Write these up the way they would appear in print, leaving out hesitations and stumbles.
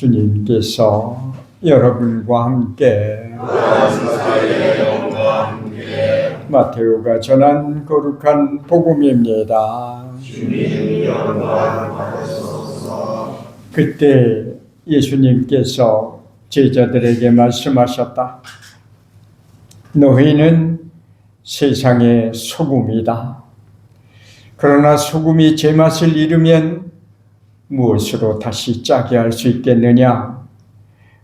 주님께서 여러분과 함께 마테오가 전한 거룩한 복음입니다. 주님 영광 받으소서. 그때 예수님께서 제자들에게 말씀하셨다. 너희는 세상의 소금이다. 그러나 소금이 제맛을 잃으면 무엇으로 다시 짜게 할 수 있겠느냐?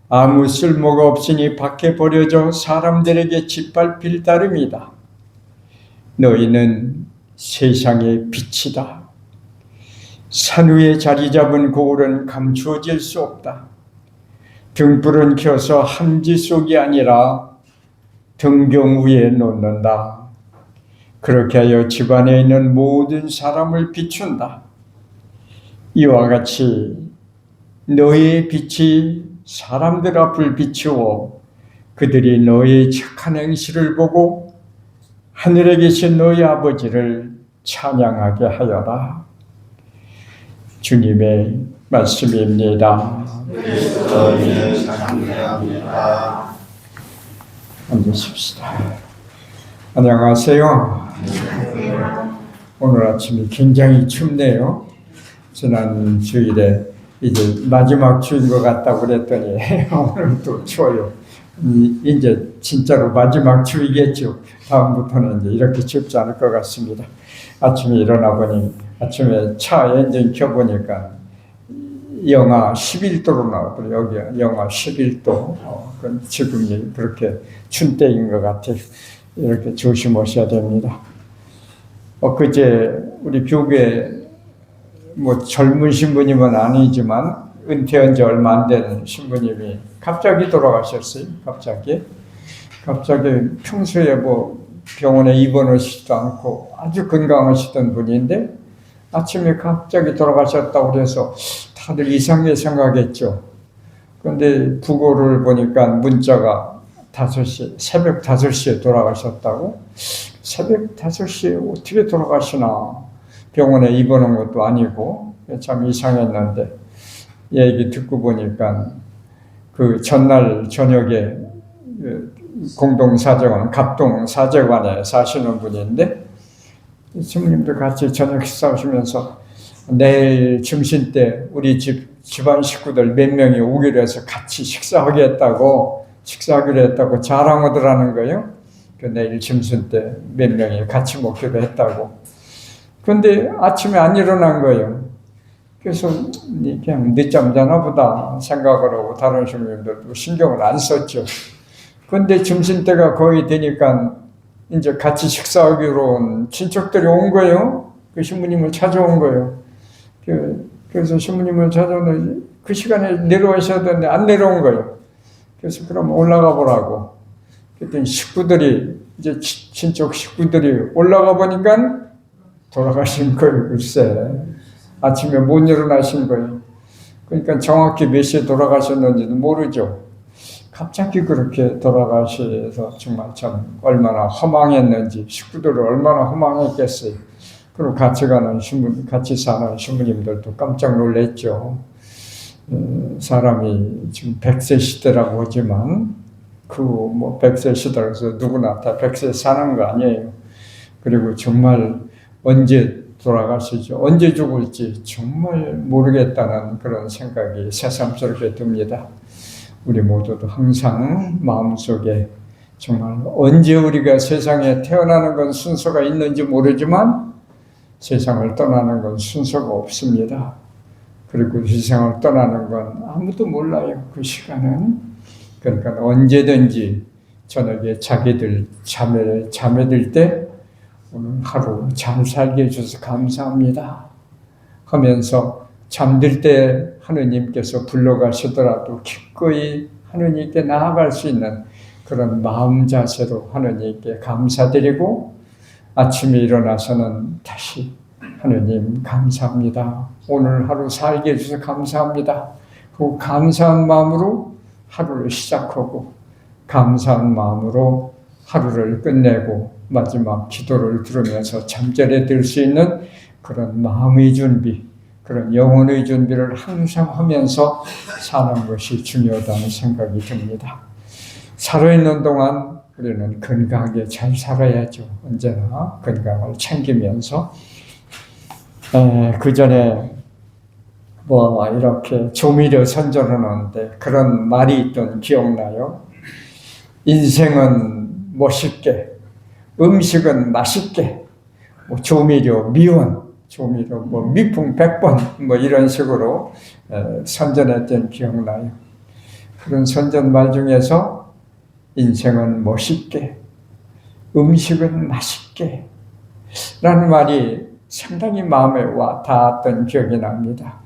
아무 쓸모가 없으니 밖에 버려져 사람들에게 짓밟힐 따름이다. 너희는 세상의 빛이다. 산 위에 자리 잡은 고울은 감추어질 수 없다. 등불은 켜서 함지 속이 아니라 등경 위에 놓는다. 그렇게 하여 집안에 있는 모든 사람을 비춘다. 이와 같이 너희의 빛이 사람들 앞을 비추어 그들이 너희의 착한 행실을 보고 하늘에 계신 너희 아버지를 찬양하게 하여라. 주님의 말씀입니다. 그리스도를 찬양합니다. 앉으십시다. 안녕하세요. 오늘 아침이 굉장히 춥네요. 지난 주일에 이제 마지막 주인 것 같다고 그랬더니 오늘 또 추워요. 이제 진짜로 마지막 주이겠죠. 다음부터는 이제 이렇게 춥지 않을 것 같습니다. 아침에 일어나 보니 아침에 차 엔진 켜보니까 영하 11도로 나오더라고요. 여기 영하 11도. 지금이 그렇게 춘 때인 것 같아요. 이렇게 조심하셔야 됩니다. 그제 우리 교회 젊은 신부님은 아니지만 은퇴한 지 얼마 안 된 신부님이 갑자기 돌아가셨어요. 갑자기 평소에 병원에 입원하시지도 않고 아주 건강하시던 분인데 아침에 갑자기 돌아가셨다고 그래서 다들 이상하게 생각했죠. 그런데 부고를 보니까 문자가 새벽 5시에 돌아가셨다고? 새벽 5시에 어떻게 돌아가시나? 병원에 입원한 것도 아니고 참 이상했는데 얘기 듣고 보니까 그 전날 저녁에 공동사제관, 갑동사제관에 사시는 분인데 스님도 같이 저녁 식사하시면서 내일 점심 때 우리 집안 식구들 몇 명이 오기로 해서 같이 식사하기로 했다고 자랑하더라는 거예요. 내일 점심 때 몇 명이 같이 먹기로 했다고. 그런데 아침에 안 일어난 거예요. 그래서 그냥 늦잠 자나 보다 생각을 하고 다른 신부님들도 신경을 안 썼죠. 그런데 점심때가 거의 되니까 이제 같이 식사하기로 온 친척들이 온 거예요. 그 신부님을 찾아온 거예요. 그래서 신부님을 찾아오는데 그 시간에 내려오셔야 되는데 안 내려온 거예요. 그래서 그럼 올라가 보라고. 그랬더니 이제 친척 식구들이 올라가 보니까 돌아가신 거예요. 글쎄 아침에 못 일어나신 거예요. 그러니까 정확히 몇 시에 돌아가셨는지도 모르죠. 갑자기 그렇게 돌아가셔서 정말 참 얼마나 허망했는지 식구들을 얼마나 허망했겠어요. 그리고 같이 사는 신부님들도 깜짝 놀랐죠. 사람이 지금 100세 시대라고 하지만 100세 시대라서 누구나 다 100세 사는 거 아니에요. 그리고 정말 언제 돌아가시죠? 언제 죽을지 정말 모르겠다는 그런 생각이 새삼스럽게 듭니다. 우리 모두도 항상 마음속에 정말 언제 우리가 세상에 태어나는 건 순서가 있는지 모르지만 세상을 떠나는 건 순서가 없습니다. 그리고 세상을 떠나는 건 아무도 몰라요. 그 시간은. 그러니까 언제든지 저녁에 자기들 잠에 들 때 오늘 하루 잘 살게 해주셔서 감사합니다 하면서 잠들 때 하느님께서 불러가시더라도 기꺼이 하느님께 나아갈 수 있는 그런 마음 자세로 하느님께 감사드리고 아침에 일어나서는 다시 하느님 감사합니다. 오늘 하루 살게 해주셔서 감사합니다. 그 감사한 마음으로 하루를 시작하고 감사한 마음으로 하루를 끝내고 마지막 기도를 들으면서 잠자리에 들 수 있는 그런 마음의 준비, 그런 영혼의 준비를 항상 하면서 사는 것이 중요하다는 생각이 듭니다. 살아있는 동안 우리는 건강하게 잘 살아야죠. 언제나 건강을 챙기면서 그 전에 이렇게 조미료 선전을 하는데 그런 말이 있던 기억나요? 인생은 멋있게, 음식은 맛있게, 조미료 미원, 조미료 미풍 100번 이런 식으로 선전했던 기억나요. 그런 선전 말 중에서 인생은 멋있게, 음식은 맛있게 라는 말이 상당히 마음에 와 닿았던 기억이 납니다.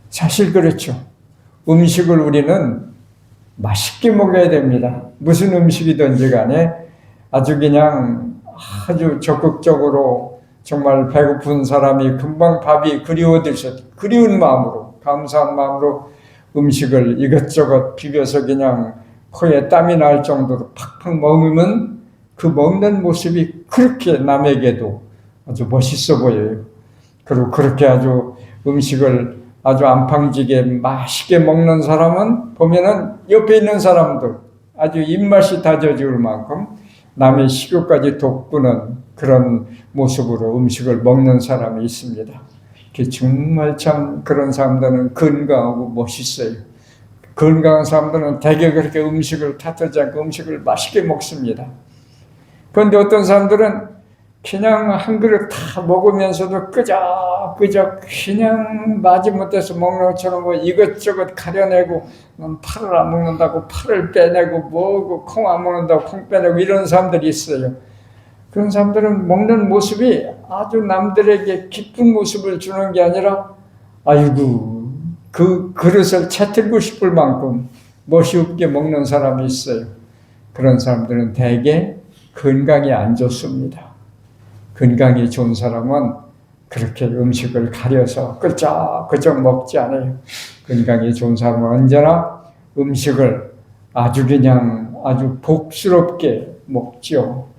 사실 그렇죠. 음식을 우리는 맛있게 먹어야 됩니다. 무슨 음식이든지 간에 아주 적극적으로 정말 배고픈 사람이 금방 밥이 그리운 마음으로, 감사한 마음으로 음식을 이것저것 비벼서 그냥 코에 땀이 날 정도로 팍팍 먹으면 그 먹는 모습이 그렇게 남에게도 아주 멋있어 보여요. 그리고 그렇게 아주 음식을 아주 안팡지게 맛있게 먹는 사람은 보면은 옆에 있는 사람들 아주 입맛이 다져질 만큼 남의 식욕까지 돋구는 그런 모습으로 음식을 먹는 사람이 있습니다. 정말 참 그런 사람들은 건강하고 멋있어요. 건강한 사람들은 대개 그렇게 음식을 탓하지 않고 음식을 맛있게 먹습니다. 그런데 어떤 사람들은 그냥 한 그릇 다 먹으면서도 끄적끄적 그냥 마지못해서 먹는 것처럼 이것저것 가려내고 파를 안 먹는다고 파를 빼내고 콩 안 먹는다고 콩 빼내고 이런 사람들이 있어요. 그런 사람들은 먹는 모습이 아주 남들에게 기쁜 모습을 주는 게 아니라 아이고 그 그릇을 채틀고 싶을 만큼 멋이 없게 먹는 사람이 있어요. 그런 사람들은 대개 건강이 안 좋습니다. 건강이 좋은 사람은 그렇게 음식을 가려서 끄적끄적 먹지 않아요. 건강이 좋은 사람은 언제나 음식을 아주 복스럽게 먹죠.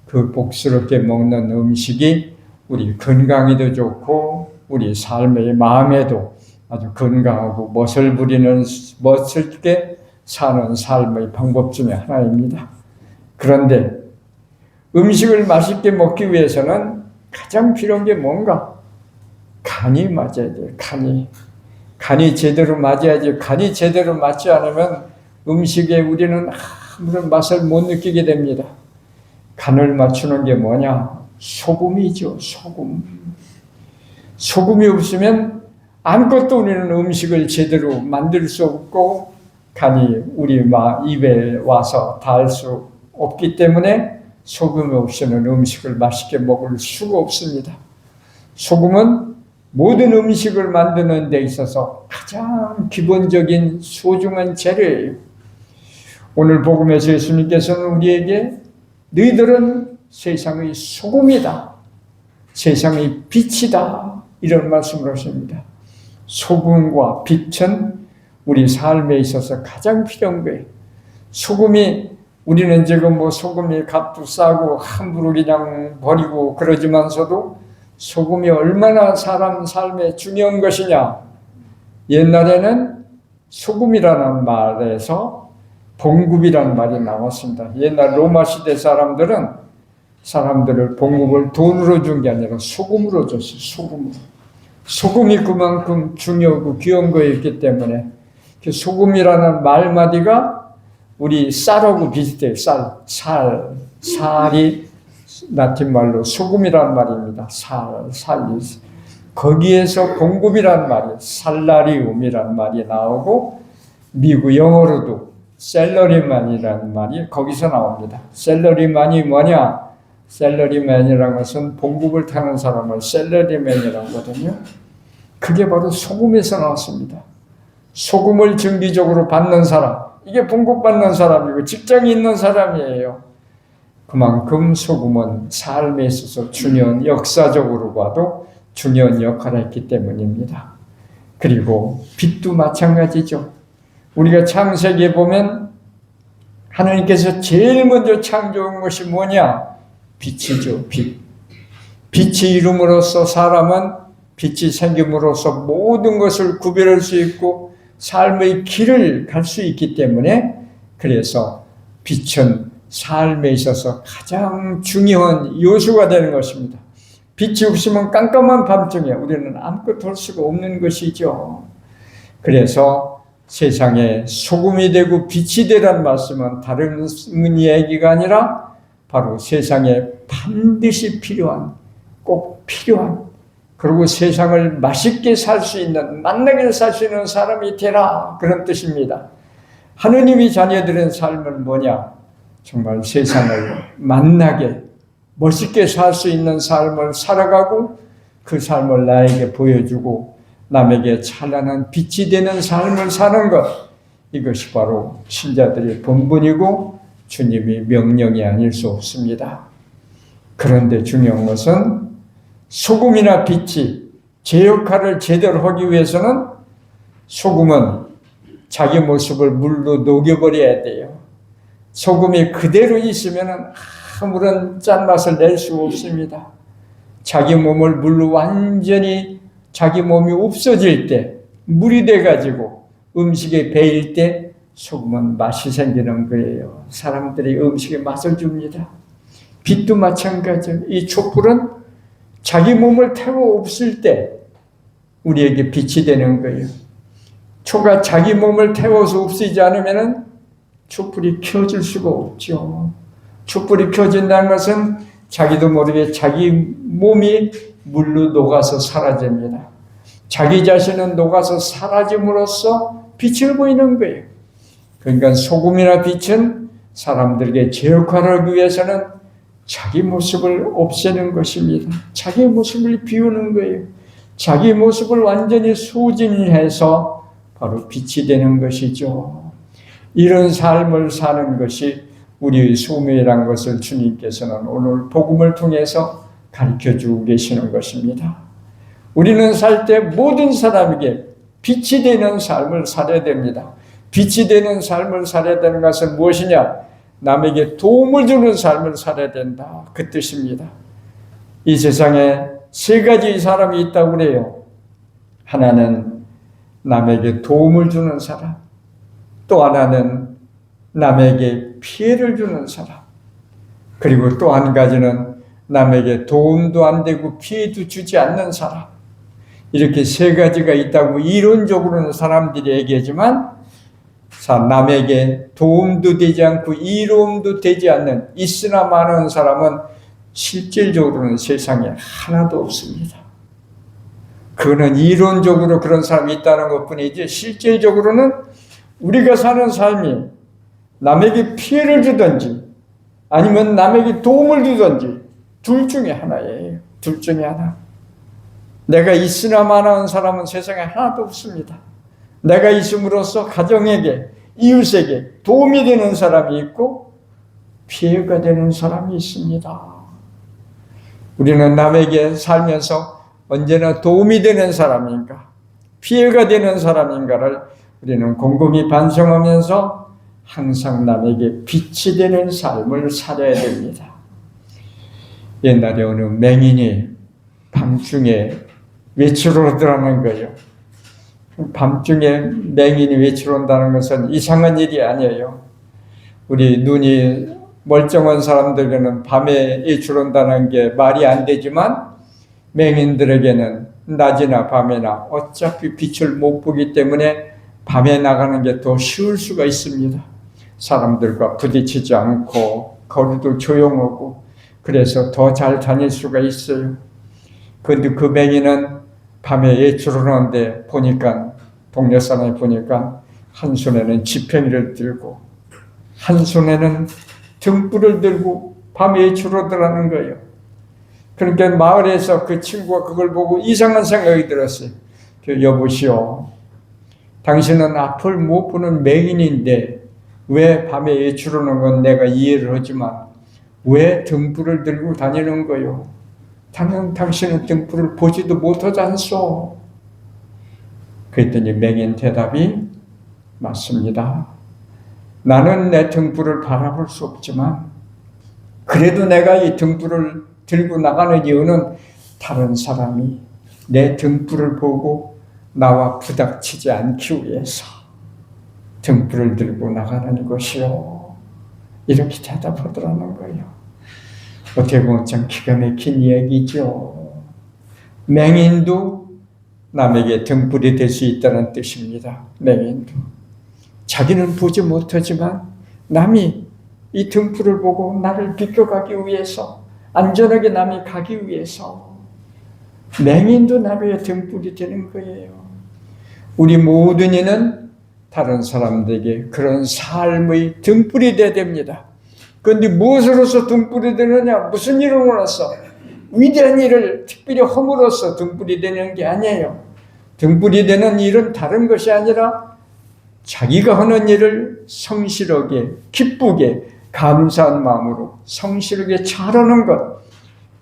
그 복스럽게 먹는 음식이 우리 건강에도 좋고 우리 삶의 마음에도 아주 건강하고 멋있게 사는 삶의 방법 중에 하나입니다. 그런데 음식을 맛있게 먹기 위해서는 가장 필요한 게 뭔가? 간이 맞아야 돼요. 간이 제대로 맞아야지. 간이 제대로 맞지 않으면 음식에 우리는 아무런 맛을 못 느끼게 됩니다. 간을 맞추는 게 뭐냐? 소금이죠. 소금이 없으면 아무것도 우리는 음식을 제대로 만들 수 없고 간이 우리 입에 와서 닿을 수 없기 때문에 소금이 없이는 음식을 맛있게 먹을 수가 없습니다. 소금은 모든 음식을 만드는 데 있어서 가장 기본적인 소중한 재료예요. 오늘 복음에서 예수님께서는 우리에게 너희들은 세상의 소금이다. 세상의 빛이다. 이런 말씀을 하십니다. 소금과 빛은 우리 삶에 있어서 가장 필요한 거예요. 우리는 지금 소금이 값도 싸고 함부로 그냥 버리고 그러지만서도 소금이 얼마나 사람 삶에 중요한 것이냐. 옛날에는 소금이라는 말에서 봉급이라는 말이 나왔습니다. 옛날 로마 시대 사람들을 봉급을 돈으로 준 게 아니라 소금으로 줬어요. 소금이 그만큼 중요하고 귀한 거였기 때문에 소금이라는 말마디가 우리 쌀하고 비슷해요. 쌀이 라틴 말로 소금이라는 말입니다. 쌀이. 거기에서 봉급이라는 말이 살라리움이라는 말이 나오고 미국 영어로도 셀러리맨이라는 말이 거기서 나옵니다. 셀러리맨이 뭐냐? 셀러리맨이라는 것은 봉급을 타는 사람을 셀러리맨이라고 하거든요. 그게 바로 소금에서 나왔습니다. 소금을 정기적으로 받는 사람, 이게 봉급받는 사람이고 직장이 있는 사람이에요. 그만큼 소금은 삶에 있어서 역사적으로 봐도 중요한 역할을 했기 때문입니다. 그리고 빛도 마찬가지죠. 우리가 창세기에 보면 하나님께서 제일 먼저 창조한 것이 뭐냐? 빛이죠. 빛이 이름으로써 사람은 빛이 생김으로써 모든 것을 구별할 수 있고 삶의 길을 갈 수 있기 때문에 그래서 빛은 삶에 있어서 가장 중요한 요소가 되는 것입니다. 빛이 없으면 깜깜한 밤중에 우리는 아무것도 할 수가 없는 것이죠. 그래서 세상에 소금이 되고 빛이 되라는 말씀은 다른 얘기가 아니라 바로 세상에 반드시 필요한, 꼭 필요한, 그리고 세상을 맛있게 살 수 있는, 만나게 살 수 있는 사람이 되라, 그런 뜻입니다. 하느님이 자녀들의 삶은 뭐냐? 정말 세상을 만나게 멋있게 살 수 있는 삶을 살아가고 그 삶을 나에게 보여주고 남에게 찬란한 빛이 되는 삶을 사는 것, 이것이 바로 신자들의 본분이고 주님의 명령이 아닐 수 없습니다. 그런데 중요한 것은 소금이나 빛이 제 역할을 제대로 하기 위해서는 소금은 자기 모습을 물로 녹여버려야 돼요. 소금이 그대로 있으면 아무런 짠맛을 낼 수 없습니다. 자기 몸을 물로 완전히 자기 몸이 없어질 때, 물이 돼가지고 음식에 배일 때 소금은 맛이 생기는 거예요. 사람들이 음식에 맛을 줍니다. 빛도 마찬가지예요. 이 촛불은 자기 몸을 태워 없을 때 우리에게 빛이 되는 거예요. 초가 자기 몸을 태워서 없애지 않으면 촛불이 켜질 수가 없죠. 촛불이 켜진다는 것은 자기도 모르게 자기 몸이 물로 녹아서 사라집니다. 자기 자신은 녹아서 사라짐으로써 빛을 보이는 거예요. 그러니까 소금이나 빛은 사람들에게 제 역할을 하기 위해서는 자기 모습을 없애는 것입니다. 자기 모습을 비우는 거예요. 자기 모습을 완전히 소진해서 바로 빛이 되는 것이죠. 이런 삶을 사는 것이 우리의 소명이라는 것을 주님께서는 오늘 복음을 통해서 가르쳐주고 계시는 것입니다. 우리는 살 때 모든 사람에게 빛이 되는 삶을 살아야 됩니다. 빛이 되는 삶을 살아야 되는 것은 무엇이냐? 남에게 도움을 주는 삶을 살아야 된다. 그 뜻입니다. 이 세상에 세 가지 사람이 있다고 그래요. 하나는 남에게 도움을 주는 사람, 또 하나는 남에게 피해를 주는 사람, 그리고 또 한 가지는 남에게 도움도 안 되고 피해도 주지 않는 사람. 이렇게 세 가지가 있다고 이론적으로는 사람들이 얘기하지만 남에게 도움도 되지 않고 이로움도 되지 않는 있으나 많은 사람은 실질적으로는 세상에 하나도 없습니다. 그거는 이론적으로 그런 사람이 있다는 것뿐이지 실질적으로는 우리가 사는 삶이 남에게 피해를 주든지 아니면 남에게 도움을 주든지 둘 중에 하나예요. 둘 중에 하나. 내가 있으나 마나한 사람은 세상에 하나도 없습니다. 내가 있음으로써 가정에게, 이웃에게 도움이 되는 사람이 있고 피해가 되는 사람이 있습니다. 우리는 남에게 살면서 언제나 도움이 되는 사람인가, 피해가 되는 사람인가를 우리는 곰곰이 반성하면서 항상 남에게 빛이 되는 삶을 살아야 됩니다. 옛날에 어느 맹인이 밤중에 외출을 하더라는 거예요. 밤중에 맹인이 외출한다는 것은 이상한 일이 아니에요. 우리 눈이 멀쩡한 사람들에게는 밤에 외출한다는 게 말이 안 되지만 맹인들에게는 낮이나 밤이나 어차피 빛을 못 보기 때문에 밤에 나가는 게 더 쉬울 수가 있습니다. 사람들과 부딪히지 않고 거리도 조용하고 그래서 더 잘 다닐 수가 있어요. 그런데 그 맹인은 밤에 외출을 하는데 보니까 동네 사람이 보니까 한 손에는 지팡이를 들고 한 손에는 등불을 들고 밤에 외출하더라는 거예요. 그러니까 마을에서 그 친구가 그걸 보고 이상한 생각이 들었어요. 여보시오, 당신은 앞을 못 보는 맹인인데 왜 밤에 외출하는 건 내가 이해를 하지만 왜 등불을 들고 다니는 거요? 당신은 등불을 보지도 못하지 않소. 그랬더니 맹인 대답이 맞습니다. 나는 내 등불을 바라볼 수 없지만 그래도 내가 이 등불을 들고 나가는 이유는 다른 사람이 내 등불을 보고 나와 부닥치지 않기 위해서 등불을 들고 나가는 것이요. 이렇게 대답하더라는 거예요. 어떻게 보면 참 기가 막힌 이야기죠. 맹인도 남에게 등불이 될 수 있다는 뜻입니다. 맹인도. 자기는 보지 못하지만 남이 이 등불을 보고 나를 비껴가기 위해서, 안전하게 남이 가기 위해서 맹인도 남에게 등불이 되는 거예요. 우리 모든 이는 다른 사람들에게 그런 삶의 등불이 되어야 됩니다. 그런데 무엇으로서 등불이 되느냐? 무슨 일로서? 위대한 일을 특별히 허물어서 등불이 되는 게 아니에요. 등불이 되는 일은 다른 것이 아니라 자기가 하는 일을 성실하게, 기쁘게, 감사한 마음으로 성실하게 잘하는 것,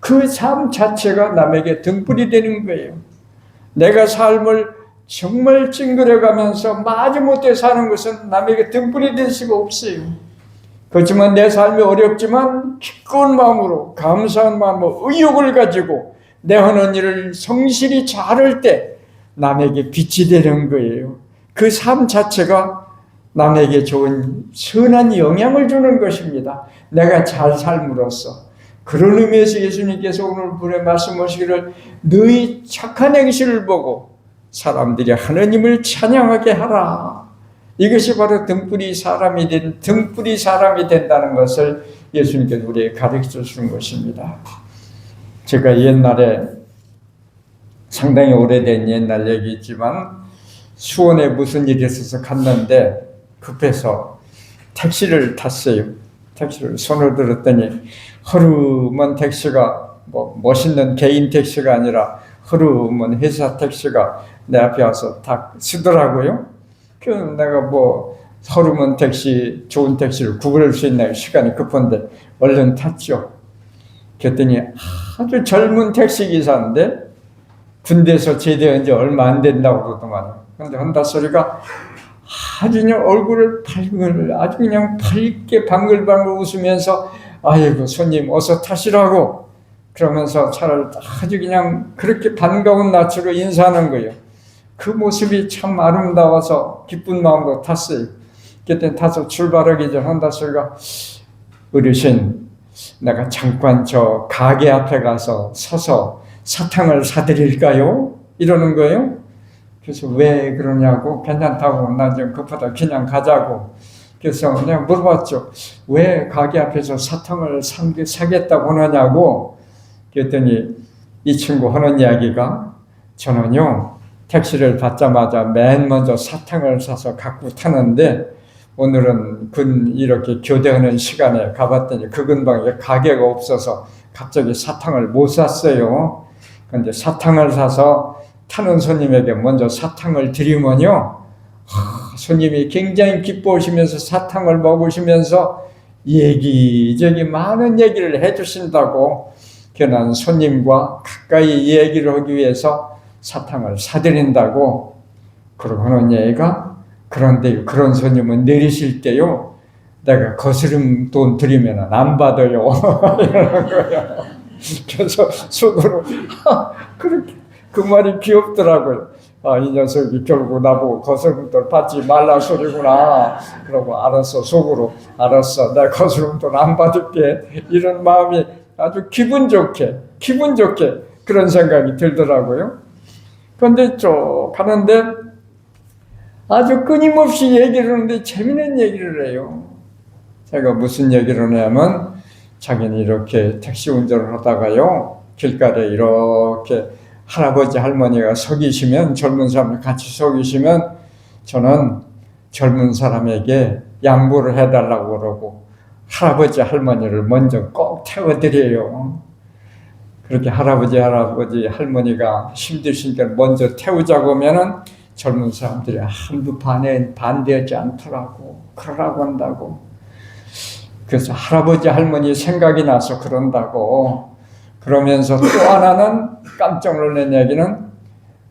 그 삶 자체가 남에게 등불이 되는 거예요. 내가 삶을 정말 찡그려가면서 마지못해 사는 것은 남에게 등불이 될 수가 없어요. 그렇지만 내 삶이 어렵지만 기꺼운 마음으로, 감사한 마음으로, 의욕을 가지고 내 하는 일을 성실히 잘할 때 남에게 빛이 되는 거예요. 그 삶 자체가 남에게 좋은 선한 영향을 주는 것입니다. 내가 잘 삶으로써. 그런 의미에서 예수님께서 오늘 본에 말씀하시기를 너희 착한 행실을 보고 사람들이 하느님을 찬양하게 하라. 이것이 바로 등불이 사람이 된다는 것을 예수님께서 우리에게 가르쳐 주는 것입니다. 제가 옛날에 상당히 오래된 옛날 얘기지만 수원에 무슨 일이 있어서 갔는데 급해서 택시를 탔어요. 택시를 손을 들었더니 허름한 택시가 멋있는 개인 택시가 아니라 허름한 회사 택시가 내 앞에 와서 딱 쓰더라고요. 그래서 내가 허름한 택시, 좋은 택시를 구분할 수 있나 시간이 급한데 얼른 탔죠. 그랬더니 아주 젊은 택시 기사인데 군대에서 제대한 지 얼마 안 된다고 그러더만. 근데 한다 소리가 아주 그냥 얼굴을 아주 그냥 밝게 방글방글 웃으면서 아이고 손님 어서 타시라고 그러면서 차를 아주 그냥 그렇게 반가운 낯으로 인사하는 거예요. 그 모습이 참 아름다워서 기쁜 마음으로 탔어요. 그때 타서 출발하기 전 한다 소리가 어르신 내가 잠깐 저 가게 앞에 가서 서서 사탕을 사드릴까요? 이러는 거예요. 그래서 왜 그러냐고, 괜찮다고, 나 좀 급하다, 그냥 가자고. 그래서 그냥 물어봤죠. 왜 가게 앞에서 사탕을 사겠다고 하느냐고. 그랬더니 이 친구 하는 이야기가 저는요, 택시를 받자마자 맨 먼저 사탕을 사서 갖고 타는데 오늘은 이렇게 교대하는 시간에 가봤더니 그 근방에 가게가 없어서 갑자기 사탕을 못 샀어요. 근데 사탕을 사서 타는 손님에게 먼저 사탕을 드리면요, 손님이 굉장히 기뻐하시면서 사탕을 먹으시면서 얘기저기 많은 얘기를 해주신다고. 그난 손님과 가까이 얘기를 하기 위해서 사탕을 사드린다고. 그러고 하는 얘기가, 그런데 그런 손님은 내리실 때요, 내가 거스름 돈 드리면 안 받아요. 이러는 거예요. 그래서 속으로 그렇게 그 말이 귀엽더라고요. 이 녀석이 결국 나보고 거스름돈 받지 말라 소리구나. 그러고 알았어, 속으로 알았어, 내가 거스름돈 안 받을게. 이런 마음이 아주 기분 좋게 그런 생각이 들더라고요. 그런데 쭉 가는데 아주 끊임없이 얘기를 하는데 재미있는 얘기를 해요. 제가 무슨 얘기를 하냐면 자기는 이렇게 택시 운전을 하다가요, 길가에 이렇게 할아버지 할머니가 서 계시면, 젊은 사람을 같이 서 계시면 저는 젊은 사람에게 양보를 해달라고 그러고 할아버지 할머니를 먼저 꼭 태워드려요. 그렇게 할아버지 할머니가 힘드시니까 먼저 태우자고 하면은 젊은 사람들이 한두 반대하지 않더라고. 그러라고 한다고. 그래서 할아버지 할머니 생각이 나서 그런다고. 그러면서 또 하나는 깜짝 놀란 얘기는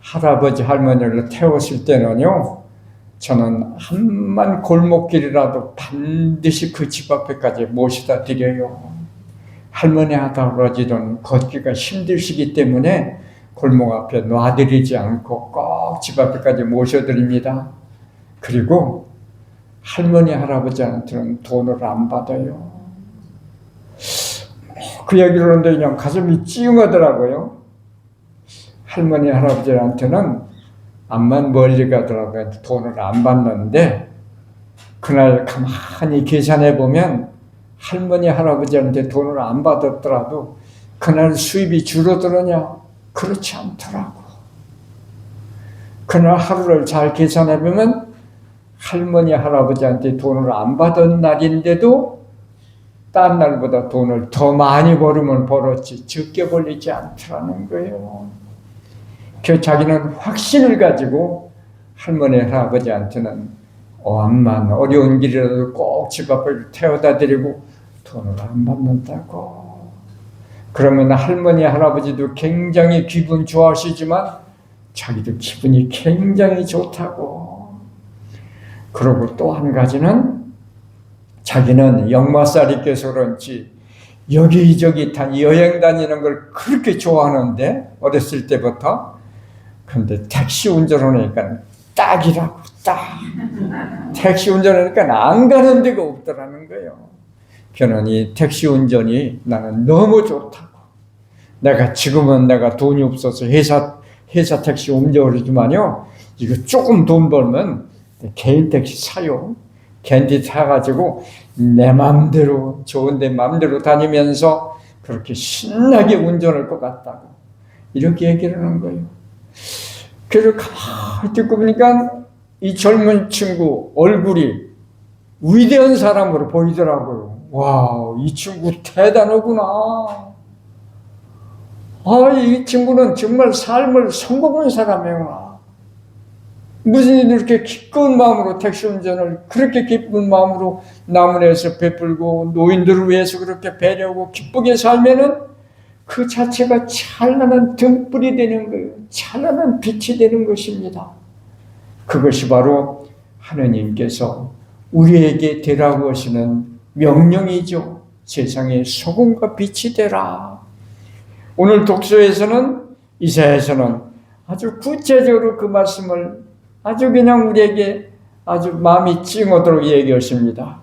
할아버지 할머니를 태웠을 때는요, 저는 한만 골목길이라도 반드시 그 집 앞에까지 모시다 드려요. 할머니 할아버지는 걷기가 힘드시기 때문에 골목 앞에 놔드리지 않고 꼭 집 앞에까지 모셔드립니다. 그리고 할머니 할아버지한테는 돈을 안 받아요. 그 얘기를 하는데 그냥 가슴이 찡하더라고요. 할머니 할아버지한테는 암만 멀리 가더라도 돈을 안 받는데, 그날 가만히 계산해 보면 할머니 할아버지한테 돈을 안 받았더라도 그날 수입이 줄어들었냐? 그렇지 않더라고. 그날 하루를 잘 계산해 보면 할머니 할아버지한테 돈을 안 받은 날인데도 딴 날보다 돈을 더 많이 벌으면 벌었지 적게 벌리지 않더라는 거예요. 그 자기는 확신을 가지고 할머니 할아버지한테는 암만 어려운 길이라도 꼭 집 앞을 태워다 드리고 돈을 안 받는다고. 그러면 할머니 할아버지도 굉장히 기분 좋아하시지만 자기도 기분이 굉장히 좋다고. 그리고 또 한 가지는 자기는 역마살이 껴서 그런지 여기저기 여행 다니는 걸 그렇게 좋아하는데, 어렸을 때부터. 근데 택시 운전하니까 딱이라고, 딱. 택시 운전하니까 안 가는 데가 없더라는 거예요. 저는 이 택시 운전이 나는 너무 좋다고. 지금은 내가 돈이 없어서 회사 택시 운전하지만요, 이거 조금 돈 벌면 개인 택시 사요. 캔디 타가지고 내 맘대로, 좋은데 맘대로 다니면서 그렇게 신나게 운전할 것 같다고. 이렇게 얘기를 하는 거예요. 그래서 가만히 듣고 보니까 이 젊은 친구 얼굴이 위대한 사람으로 보이더라고요. 와, 이 친구 대단하구나. 이 친구는 정말 삶을 성공한 사람이구나. 무슨 일이 이렇게 기쁜 마음으로 택시 운전을, 그렇게 기쁜 마음으로 남을 위해서 베풀고 노인들을 위해서 그렇게 배려하고 기쁘게 살면은 그 자체가 찬란한 등불이 되는 거예요. 찬란한 빛이 되는 것입니다. 그것이 바로 하느님께서 우리에게 되라고 하시는 명령이죠. 세상에 소금과 빛이 되라. 오늘 독서에서는, 이사야에서는 아주 구체적으로 그 말씀을 아주 그냥 우리에게 아주 마음이 찡하도록 얘기하십니다.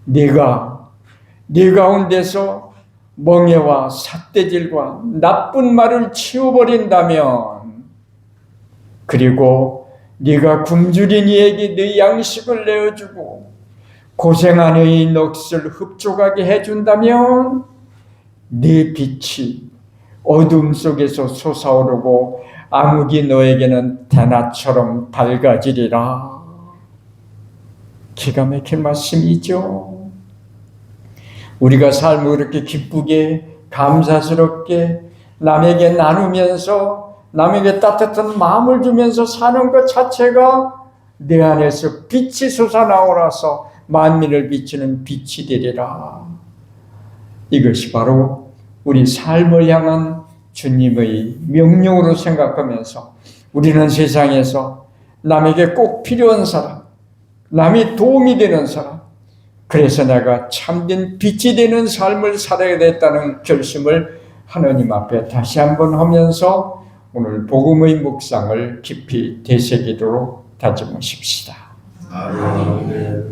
네가 네 가운데서 멍해와 삿대질과 나쁜 말을 치워버린다면, 그리고 네가 굶주린 이에게 네 양식을 내어주고 고생하는 이 넋을 흡족하게 해준다면, 네 빛이 어둠 속에서 솟아오르고 암흑이 너에게는 대낮처럼 밝아지리라. 기가 막힌 말씀이죠. 우리가 삶을 그렇게 기쁘게 감사스럽게 남에게 나누면서 남에게 따뜻한 마음을 주면서 사는 것 자체가 내 안에서 빛이 솟아나오라서 만민을 비추는 빛이 되리라. 이것이 바로 우리 삶을 향한 주님의 명령으로 생각하면서 우리는 세상에서 남에게 꼭 필요한 사람, 남이 도움이 되는 사람, 그래서 내가 참된 빛이 되는 삶을 살아야 됐다는 결심을 하나님 앞에 다시 한번 하면서 오늘 복음의 묵상을 깊이 되새기도록 다짐하십시다. 아멘.